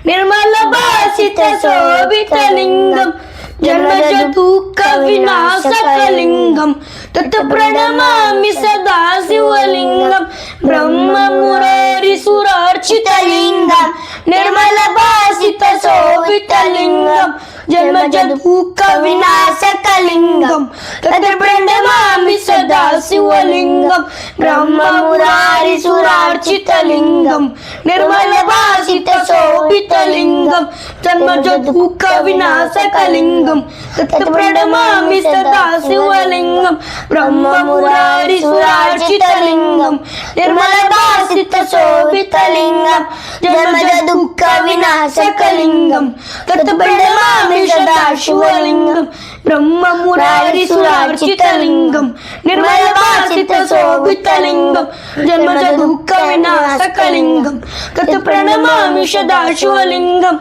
निर्मल भासित शोभितलिङ्गं जन्मज दुःख विनाशकलिङ्गं तत् प्रणमामि सदा शिवलिङ्गं ब्रह्ममुरारिसुरार्चितलिङ्गं निर्मल भासित शोभितलिङ्गं जन्मज दुःख विनाशकलिङ्गं तत् प्रणमामि सदा शिवलिङ्गं ब्रह्ममुरारिसुरार्चितलिङ्गं निर्मल भासित शोभितलिङ्गं जन्मज दुःख विनाशकलिङ्गं तत् प्रणमामि सदा शिवलिङ्गं ब्रह्ममुरारिसुरार्चितलिङ्गं निर्मल भासित शोभितलिङ्गं जन्मज दुःख विनाशकलिङ्गं तत् प्रणमामि सदा शिवलिङ्गं ब्रह्ममुरारिसुरार्चितलिङ्गं निर्मल भासित शोभितलिङ्गं जन्मज दुःख विनाशकलिङ्गं तत् प्रणमामि सदा शिवलिङ्गं